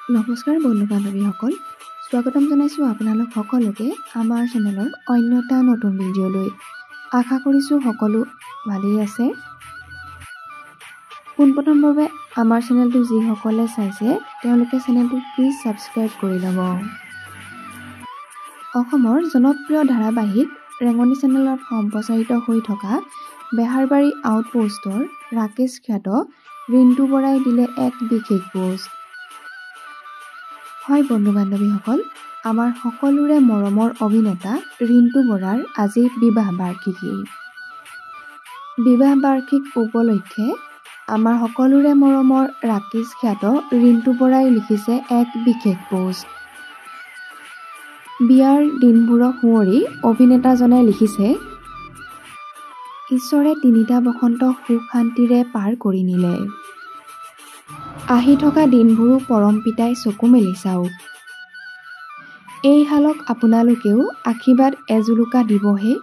নমস্কাৰ বন্ধু বান্ধৱীসকল, স্বাগতম জনাইছোঁ আপোনালোক সকলোকে আমাৰ চেনেলৰ অন্য এটা নতুন ভিডিঅ'লৈ। আশা কৰিছোঁ সকলো ভালেই আছে। পোনপ্ৰথমভাৱে আমাৰ চেনেলটো যিসকলে চাইছে তেওঁলোকে চেনেলটো প্লিজ ছাবস্ক্ৰাইব কৰি ল'ব। অসমৰ জনপ্ৰিয় ধাৰাবাহিক ৰেঙনি চেনেলত সম্প্ৰচাৰিত হৈ থকা বেহাৰবাৰী আউটপোষ্টৰ ৰাকেশ খ্যাত ৰিণ্টু বৰাই দিলে এক বিশেষ পোষ্ট। হয় বন্ধু বান্ধৱীসকল, আমাৰ সকলোৰে মৰমৰ অভিনেতা ৰিণ্টু বৰাৰ আজি বিবাহ বাৰ্ষিকী। বিবাহ বাৰ্ষিক উপলক্ষে আমাৰ সকলোৰে মৰমৰ ৰাকেশ খ্যাত ৰিণ্টু বৰাই লিখিছে এক বিশেষ পোষ্ট। বিয়াৰ দিনবোৰক সুঁৱৰি অভিনেতাজনে লিখিছে, ঈশ্বৰে ৩টা বসন্ত সুখ শান্তিৰে পাৰ কৰি নিলে। আহি থকা দিনবোৰো পৰম পিতাই চকু মেলি চাওক। এই হালক আপোনালোকেও আশীৰ্বাদ এজোলোকা দিবহে।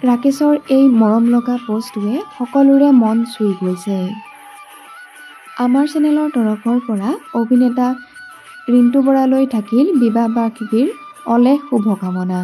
ৰাকেশৰ এই মৰম লগা পোষ্টটোৱে সকলোৰে মন চুই গৈছে। আমাৰ চেনেলৰ তৰফৰ পৰা অভিনেতা ৰিণ্টু বৰালৈ থাকিল বিবাহ বাৰ্ষিকীৰ অলেখ শুভকামনা।